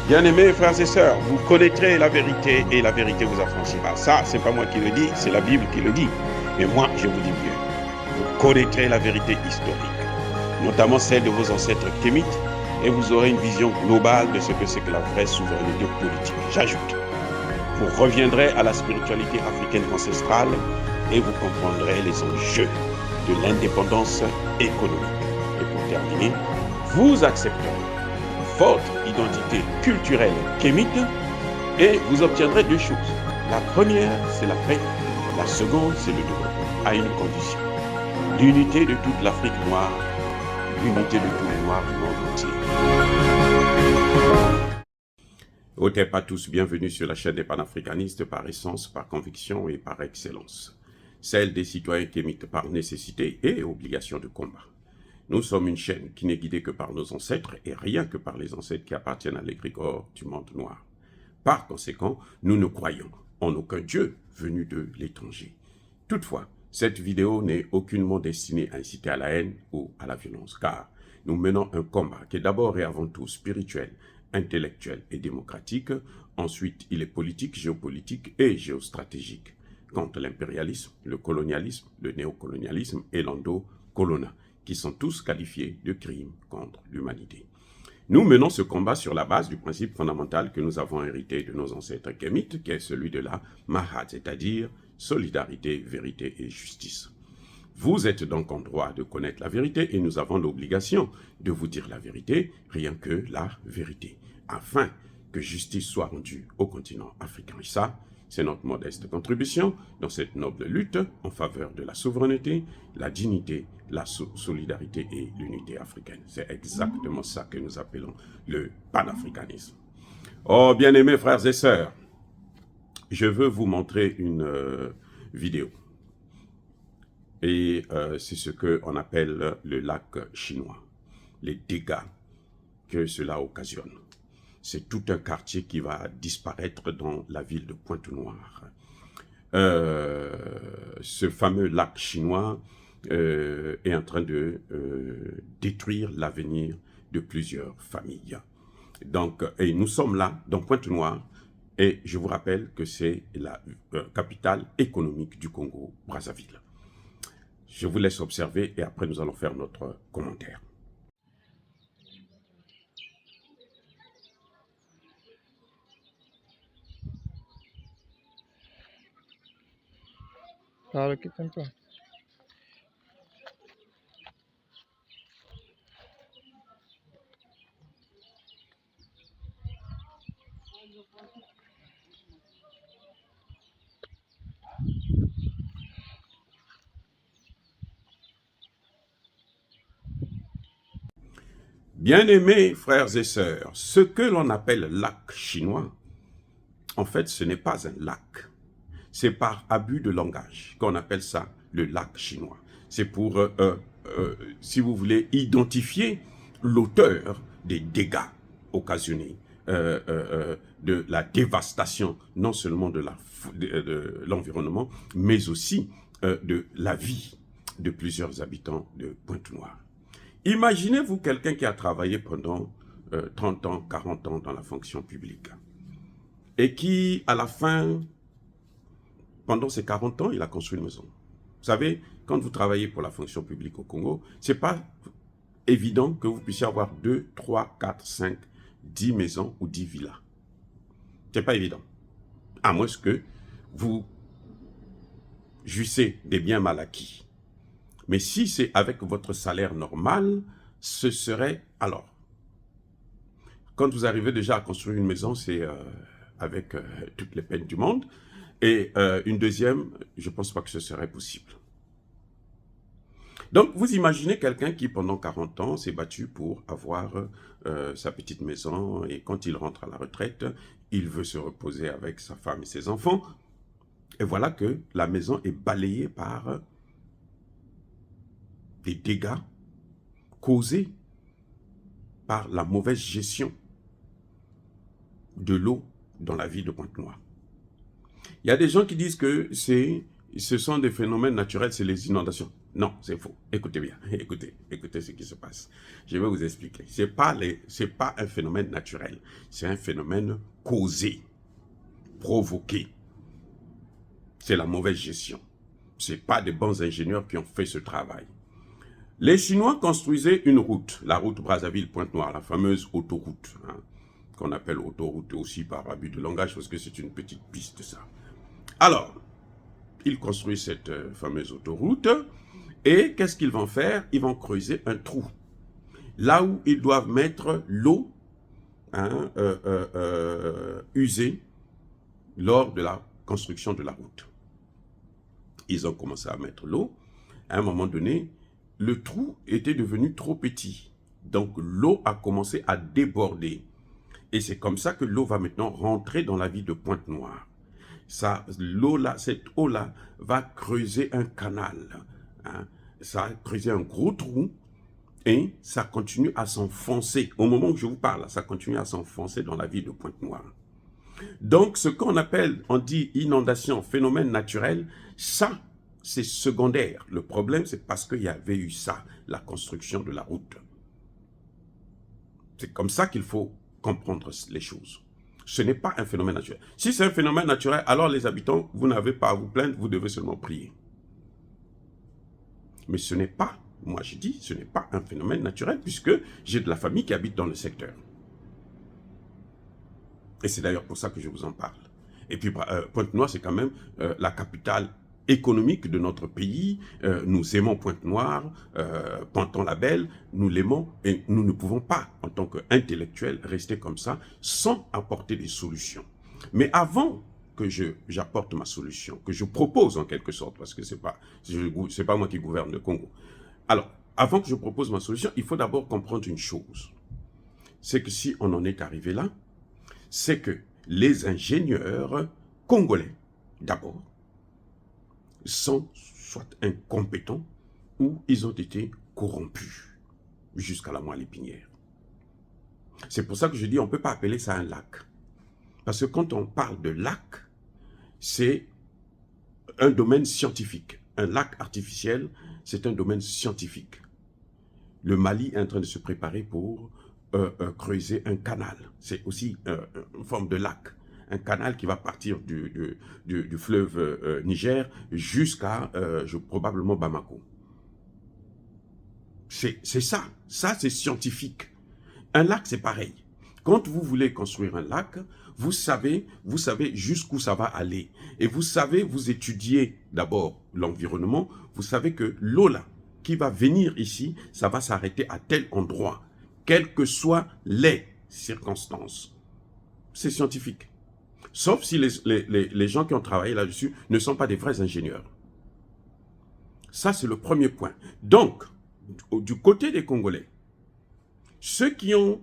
Bien-aimés frères et sœurs, vous connaîtrez la vérité et la vérité vous affranchira. Ça, c'est pas moi qui le dis, c'est la Bible qui le dit. Mais moi, je vous dis bien, vous connaîtrez la vérité historique, notamment celle de vos ancêtres kémites, et vous aurez une vision globale de ce que c'est que la vraie souveraineté politique. J'ajoute, vous reviendrez à la spiritualité africaine ancestrale et vous comprendrez les enjeux de l'indépendance économique. Et pour terminer, vous accepterez votre identité culturelle kémite et vous obtiendrez deux choses. La première, c'est la paix. La seconde, c'est le développement, à une condition. L'unité de toute l'Afrique noire, l'unité de tous les Noirs du monde entier. Ô pas tous, bienvenue sur la chaîne des panafricanistes par essence, par conviction et par excellence. Celle des citoyens kémites par nécessité et obligation de combat. Nous sommes une chaîne qui n'est guidée que par nos ancêtres et rien que par les ancêtres qui appartiennent à l'égrégore du monde noir. Par conséquent, nous ne croyons en aucun Dieu venu de l'étranger. Toutefois, cette vidéo n'est aucunement destinée à inciter à la haine ou à la violence, car nous menons un combat qui est d'abord et avant tout spirituel, intellectuel et démocratique. Ensuite, il est politique, géopolitique et géostratégique, contre l'impérialisme, le colonialisme, le néocolonialisme et l'endocolona, qui sont tous qualifiés de crimes contre l'humanité. Nous menons ce combat sur la base du principe fondamental que nous avons hérité de nos ancêtres kémites, qui est celui de la Mahad, c'est-à-dire solidarité, vérité et justice. Vous êtes donc en droit de connaître la vérité et nous avons l'obligation de vous dire la vérité, rien que la vérité, afin que justice soit rendue au continent africain. Et ça, c'est notre modeste contribution dans cette noble lutte en faveur de la souveraineté, la dignité, la solidarité et l'unité africaine. C'est exactement ça que nous appelons le panafricanisme. Oh, bien-aimés frères et sœurs, je veux vous montrer une vidéo. Et c'est ce qu'on appelle le lac chinois, les dégâts que cela occasionne. C'est tout un quartier qui va disparaître dans la ville de Pointe-Noire. Ce fameux lac chinois est en train de détruire l'avenir de plusieurs familles. Donc, et nous sommes là, dans Pointe-Noire, et je vous rappelle que c'est la capitale économique du Congo-Brazzaville. Je vous laisse observer et après nous allons faire notre commentaire. Bien-aimés frères et sœurs, ce que l'on appelle lac chinois, en fait, ce n'est pas un lac. C'est par abus de langage qu'on appelle ça le lac chinois. C'est pour, si vous voulez, identifier l'auteur des dégâts occasionnés, de la dévastation, non seulement de l'environnement, mais aussi de la vie de plusieurs habitants de Pointe-Noire. Imaginez-vous quelqu'un qui a travaillé pendant 30 ans, 40 ans dans la fonction publique et qui, à la fin, pendant ces 40 ans, il a construit une maison. Vous savez, quand vous travaillez pour la fonction publique au Congo, ce n'est pas évident que vous puissiez avoir 2, 3, 4, 5, 10 maisons ou 10 villas. Ce n'est pas évident. À moins que vous jouissez des biens mal acquis. Mais si c'est avec votre salaire normal, ce serait alors. Quand vous arrivez déjà à construire une maison, c'est avec toutes les peines du monde. Et une deuxième, je ne pense pas que ce serait possible. Donc, vous imaginez quelqu'un qui, pendant 40 ans, s'est battu pour avoir sa petite maison. Et quand il rentre à la retraite, il veut se reposer avec sa femme et ses enfants. Et voilà que la maison est balayée par des dégâts causés par la mauvaise gestion de l'eau dans la ville de Pointe-Noire. Il y a des gens qui disent que ce sont des phénomènes naturels, c'est les inondations. Non, c'est faux. Écoutez bien, écoutez ce qui se passe. Je vais vous expliquer. C'est pas un phénomène naturel. C'est un phénomène causé, provoqué. C'est la mauvaise gestion. Ce n'est pas des bons ingénieurs qui ont fait ce travail. Les Chinois construisaient une route, la route Brazzaville-Pointe-Noire, la fameuse autoroute, hein, qu'on appelle autoroute aussi par abus de langage, parce que c'est une petite piste, ça. Alors, ils construisent cette fameuse autoroute, et qu'est-ce qu'ils vont faire? Ils vont creuser un trou, là où ils doivent mettre l'eau hein, usée lors de la construction de la route. Ils ont commencé à mettre l'eau. À un moment donné, le trou était devenu trop petit. Donc, l'eau a commencé à déborder. Et c'est comme ça que l'eau va maintenant rentrer dans la ville de Pointe-Noire. Cette eau-là va creuser un canal. Hein. Ça a creusé un gros trou et ça continue à s'enfoncer. Au moment où je vous parle, ça continue à s'enfoncer dans la ville de Pointe-Noire. Donc, ce qu'on appelle, on dit inondation, phénomène naturel, ça, c'est secondaire. Le problème, c'est parce qu'il y avait eu ça, la construction de la route. C'est comme ça qu'il faut comprendre les choses. Ce n'est pas un phénomène naturel. Si c'est un phénomène naturel, alors les habitants, vous n'avez pas à vous plaindre, vous devez seulement prier. Mais ce n'est pas, moi je dis, ce n'est pas un phénomène naturel, puisque j'ai de la famille qui habite dans le secteur. Et c'est d'ailleurs pour ça que je vous en parle. Et puis, Pointe-Noire, c'est quand même la capitale économique de notre pays. Nous aimons Pointe-Noire, Pantin-la-Belle, nous l'aimons et nous ne pouvons pas, en tant qu'intellectuels, rester comme ça sans apporter des solutions. Mais avant que j'apporte ma solution, que je propose en quelque sorte, parce que c'est pas moi qui gouverne le Congo. Alors, avant que je propose ma solution, il faut d'abord comprendre une chose. C'est que si on en est arrivé là, c'est que les ingénieurs congolais, d'abord, sont soit incompétents ou ils ont été corrompus jusqu'à la moelle épinière. C'est pour ça que je dis on ne peut pas appeler ça un lac. Parce que quand on parle de lac, c'est un domaine scientifique. Un lac artificiel, c'est un domaine scientifique. Le Mali est en train de se préparer pour creuser un canal. C'est aussi une forme de lac. Un canal qui va partir du fleuve Niger jusqu'à probablement Bamako. C'est ça. Ça, c'est scientifique. Un lac, c'est pareil. Quand vous voulez construire un lac, vous savez jusqu'où ça va aller. Et vous étudiez d'abord l'environnement. Vous savez que l'eau là, qui va venir ici, ça va s'arrêter à tel endroit, quelles que soient les circonstances. C'est scientifique. Sauf si les gens qui ont travaillé là-dessus ne sont pas des vrais ingénieurs. Ça, c'est le premier point. Donc, du côté des Congolais, ceux qui ont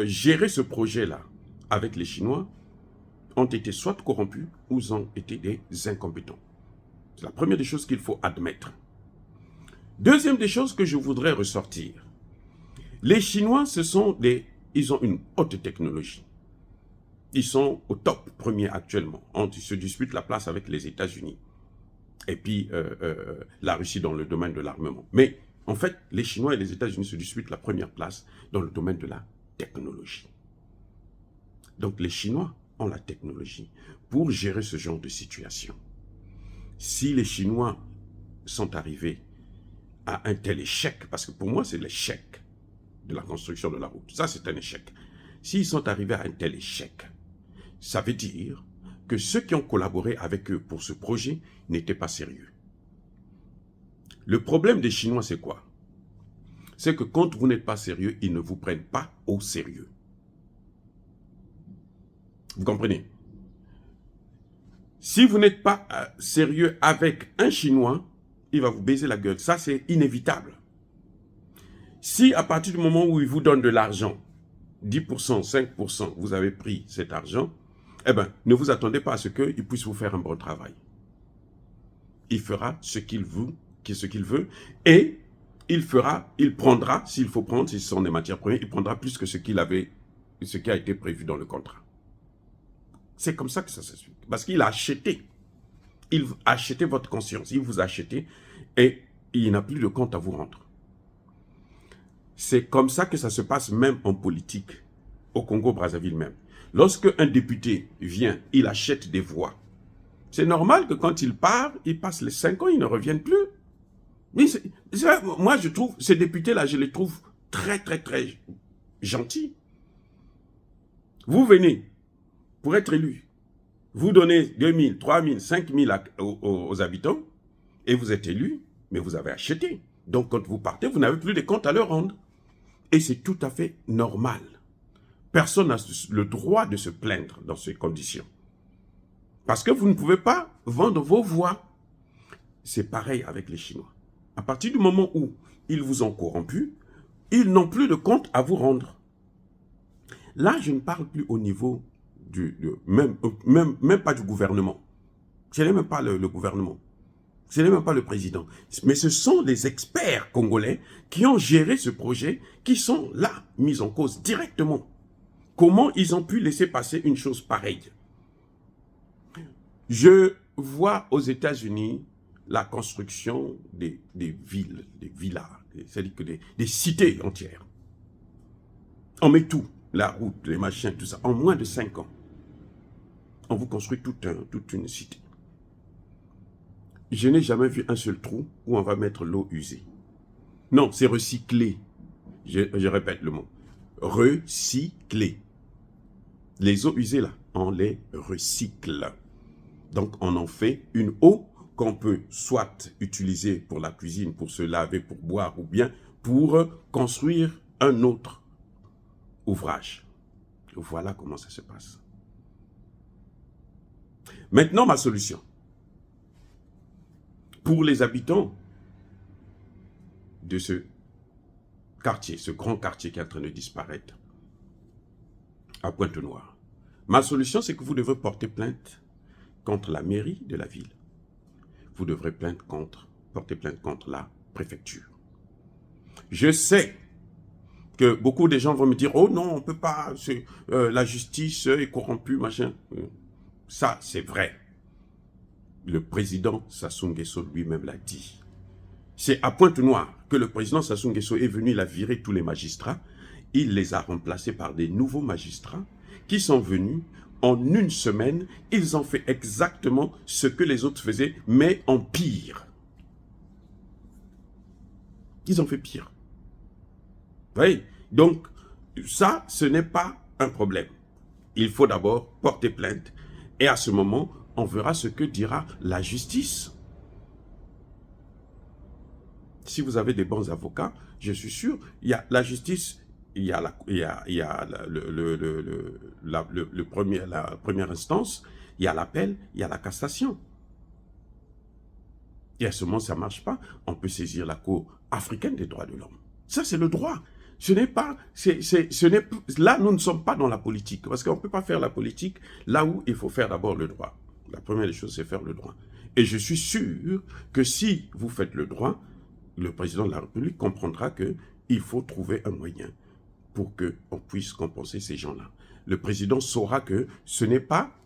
géré ce projet-là avec les Chinois ont été soit corrompus ou ont été des incompétents. C'est la première des choses qu'il faut admettre. Deuxième des choses que je voudrais ressortir. Les Chinois, ils ont une haute technologie. Ils sont au top premier actuellement. Ils se disputent la place avec les États-Unis. Et puis la Russie dans le domaine de l'armement. Mais en fait, les Chinois et les États-Unis se disputent la première place dans le domaine de la technologie. Donc les Chinois ont la technologie pour gérer ce genre de situation. Si les Chinois sont arrivés à un tel échec, parce que pour moi c'est l'échec de la construction de la route, ça c'est un échec. S'ils sont arrivés à un tel échec, ça veut dire que ceux qui ont collaboré avec eux pour ce projet n'étaient pas sérieux. Le problème des Chinois, c'est quoi? C'est que quand vous n'êtes pas sérieux, ils ne vous prennent pas au sérieux. Vous comprenez? Si vous n'êtes pas sérieux avec un Chinois, il va vous baiser la gueule. Ça, c'est inévitable. Si à partir du moment où il vous donne de l'argent, 10%, 5%, vous avez pris cet argent, eh bien, ne vous attendez pas à ce qu'il puisse vous faire un bon travail. Il fera ce qu'il veut, et il prendra, s'il faut prendre, si ce sont des matières premières, il prendra plus que ce qui a été prévu dans le contrat. C'est comme ça que ça se suit. Parce qu'il a acheté. Il a acheté votre conscience. Il vous a acheté. Et il n'a plus de compte à vous rendre. C'est comme ça que ça se passe même en politique, au Congo-Brazzaville même. Lorsque un député vient, il achète des voix. C'est normal que quand il part, il passe les 5 ans, il ne revienne plus. Mais moi, je trouve, ces députés-là, je les trouve très, très, très gentils. Vous venez pour être élu. Vous donnez 2 000, 3 000, 5 000 aux habitants et vous êtes élu, mais vous avez acheté. Donc, quand vous partez, vous n'avez plus de compte à leur rendre. Et c'est tout à fait normal. Personne n'a le droit de se plaindre dans ces conditions. Parce que vous ne pouvez pas vendre vos voix. C'est pareil avec les Chinois. À partir du moment où ils vous ont corrompu, ils n'ont plus de compte à vous rendre. Là, je ne parle plus au niveau même pas du gouvernement. Ce n'est même pas le gouvernement. Ce n'est même pas le président. Mais ce sont les experts congolais qui ont géré ce projet, qui sont là, mis en cause directement. Comment ils ont pu laisser passer une chose pareille? Je vois aux États-Unis la construction des villes, des villas, c'est-à-dire que des cités entières. On met tout, la route, les machins, tout ça, en moins de 5 ans. On vous construit toute une cité. Je n'ai jamais vu un seul trou où on va mettre l'eau usée. Non, c'est recyclé. Je répète le mot. Recyclé. Les eaux usées, là, on les recycle. Donc, on en fait une eau qu'on peut soit utiliser pour la cuisine, pour se laver, pour boire, ou bien pour construire un autre ouvrage. Voilà comment ça se passe. Maintenant, ma solution. Pour les habitants de ce quartier, ce grand quartier qui est en train de disparaître, à Pointe-Noire, ma solution, c'est que vous devrez porter plainte contre la mairie de la ville. Vous devrez porter plainte contre la préfecture. Je sais que beaucoup de gens vont me dire « Oh non, on ne peut pas, la justice est corrompue, machin. » Ça, c'est vrai. Le président Sassou Nguesso lui-même l'a dit. C'est à Pointe-Noire que le président Sassou Nguesso est venu, il a viré tous les magistrats. Il les a remplacés par des nouveaux magistrats qui sont venus. En une semaine, ils ont fait exactement ce que les autres faisaient, mais en pire. Ils ont fait pire. Vous voyez? Donc, ça, ce n'est pas un problème. Il faut d'abord porter plainte. Et à ce moment, on verra ce que dira la justice. Si vous avez des bons avocats, je suis sûr, il y a la justice, il y a la première instance, il y a l'appel, il y a la cassation. Et à ce moment, ça ne marche pas, on peut saisir la Cour africaine des droits de l'homme. Ça, c'est le droit. Ce n'est pas, là, nous ne sommes pas dans la politique, parce qu'on ne peut pas faire la politique là où il faut faire d'abord le droit. La première des choses, c'est faire le droit. Et je suis sûr que si vous faites le droit, le président de la République comprendra qu'il faut trouver un moyen pour qu'on puisse compenser ces gens-là. Le président saura que ce n'est pas,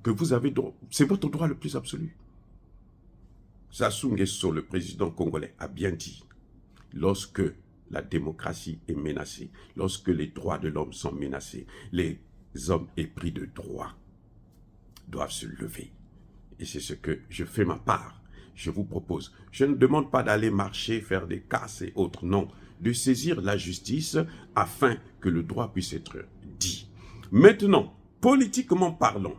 que vous avez droit, c'est votre droit le plus absolu. Sassou Nguesso, le président congolais, a bien dit, lorsque la démocratie est menacée, lorsque les droits de l'homme sont menacés, les hommes épris de droit doivent se lever. Et c'est ce que je fais ma part. Je vous propose, je ne demande pas d'aller marcher, faire des casses et autres, non, de saisir la justice afin que le droit puisse être dit. Maintenant, politiquement parlant,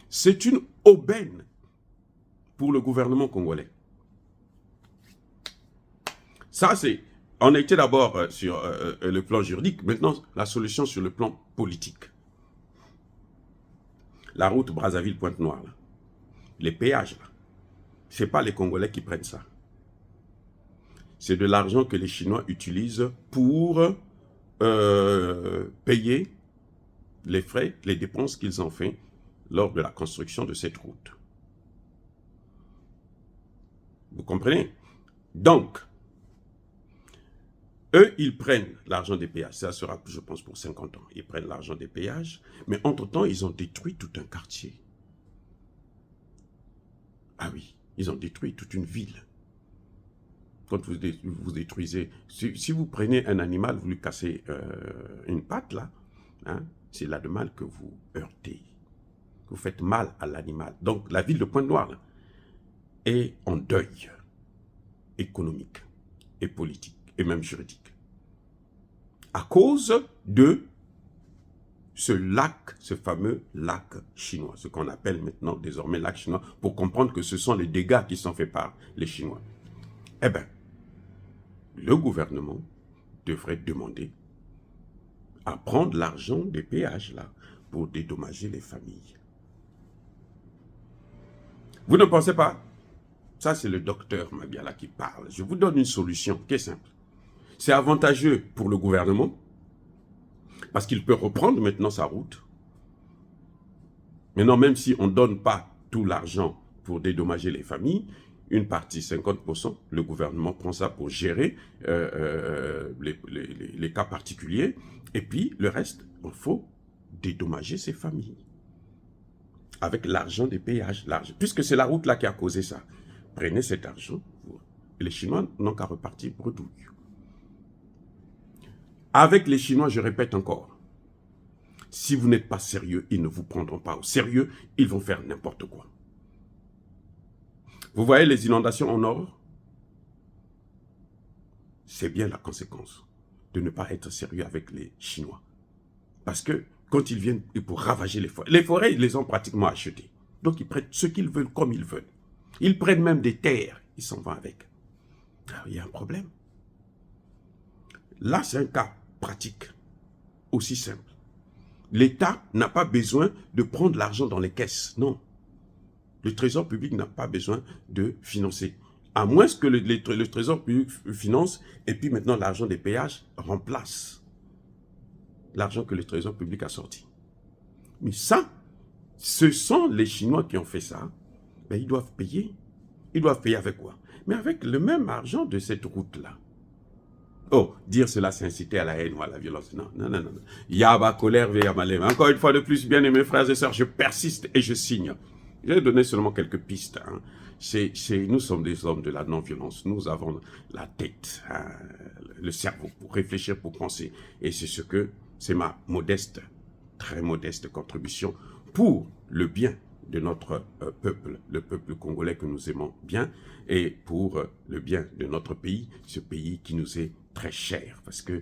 c'est une aubaine pour le gouvernement congolais. Ça, c'est, on était d'abord sur le plan juridique, maintenant la solution sur le plan politique. La route Brazzaville-Pointe-Noire, les péages, là. Ce n'est pas les Congolais qui prennent ça. C'est de l'argent que les Chinois utilisent pour payer les frais, les dépenses qu'ils ont fait lors de la construction de cette route. Vous comprenez? Donc, eux, ils prennent l'argent des péages. Ça sera, je pense, pour 50 ans. Ils prennent l'argent des péages, mais entre-temps, ils ont détruit tout un quartier. Ah oui. Ils ont détruit toute une ville. quand vous détruisez, si vous prenez un animal, vous lui cassez une patte, là, hein, c'est l'animal que vous heurtez. Vous faites mal à l'animal. Donc, la ville de Pointe-Noire là, est en deuil économique et politique et même juridique. À cause de ce lac, ce fameux lac chinois, ce qu'on appelle maintenant désormais lac chinois, pour comprendre que ce sont les dégâts qui sont faits par les Chinois. Eh bien, le gouvernement devrait demander à prendre l'argent des péages là pour dédommager les familles. Vous ne pensez pas? Ça, c'est le docteur Mabiala qui parle. Je vous donne une solution qui est simple. C'est avantageux pour le gouvernement parce qu'il peut reprendre maintenant sa route. Maintenant, même si on ne donne pas tout l'argent pour dédommager les familles, une partie, 50%, le gouvernement prend ça pour gérer les cas particuliers. Et puis, le reste, il faut dédommager ces familles. Avec l'argent des péages. Puisque c'est la route là qui a causé ça. Prenez cet argent. Les Chinois n'ont qu'à repartir bredouille. Avec les Chinois, je répète encore, si vous n'êtes pas sérieux, ils ne vous prendront pas au sérieux, ils vont faire n'importe quoi. Vous voyez les inondations au nord? C'est bien la conséquence de ne pas être sérieux avec les Chinois. Parce que quand ils viennent pour ravager les forêts, ils les ont pratiquement achetées. Donc ils prennent ce qu'ils veulent comme ils veulent. Ils prennent même des terres, ils s'en vont avec. Alors, il y a un problème. Là, c'est un cas pratique, aussi simple. L'État n'a pas besoin de prendre l'argent dans les caisses, non. Le Trésor public n'a pas besoin de financer. À moins que le Trésor public finance, et puis maintenant l'argent des péages remplace l'argent que le Trésor public a sorti. Mais ça, ce sont les Chinois qui ont fait ça. Ben, ils doivent payer. Ils doivent payer avec quoi? Mais avec le même argent de cette route-là. Oh, dire cela, c'est inciter à la haine ou à la violence. Non, non, non, non. Yaba, colère, veille à malem. Encore une fois de plus, bien aimés frères et sœurs, je persiste et je signe. Je vais donner seulement quelques pistes. Hein. Nous sommes des hommes de la non-violence. Nous avons la tête, hein, le cerveau pour réfléchir, pour penser. Et c'est ma modeste, très modeste contribution pour le bien de notre peuple, le peuple congolais que nous aimons bien, et pour le bien de notre pays, ce pays qui nous est très cher, parce que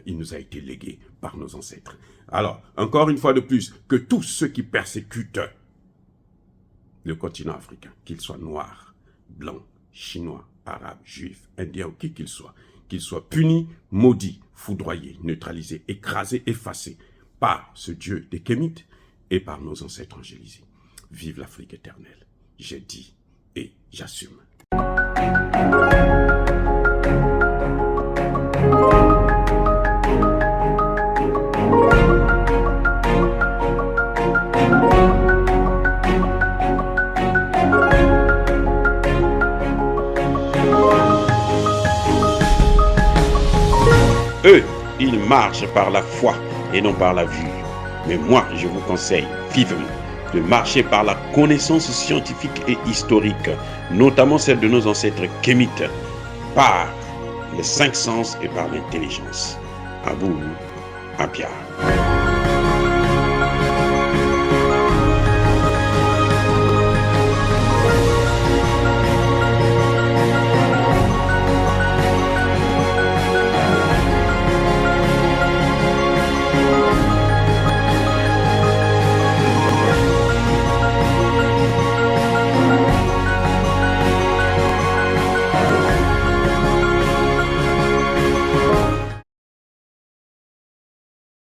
il nous a été légué par nos ancêtres. Alors, encore une fois de plus, que tous ceux qui persécutent le continent africain, qu'ils soient noirs, blancs, chinois, arabes, juifs, indiens ou qui qu'ils soient punis, maudits, foudroyés, neutralisés, écrasés, effacés par ce Dieu des Kémites et par nos ancêtres angélisés. Vive l'Afrique éternelle. J'ai dit et j'assume. Eux, ils marchent par la foi et non par la vue. Mais moi, je vous conseille vivement de marcher par la connaissance scientifique et historique, notamment celle de nos ancêtres kémites, par les 5 sens et par l'intelligence. À vous, Mabiala.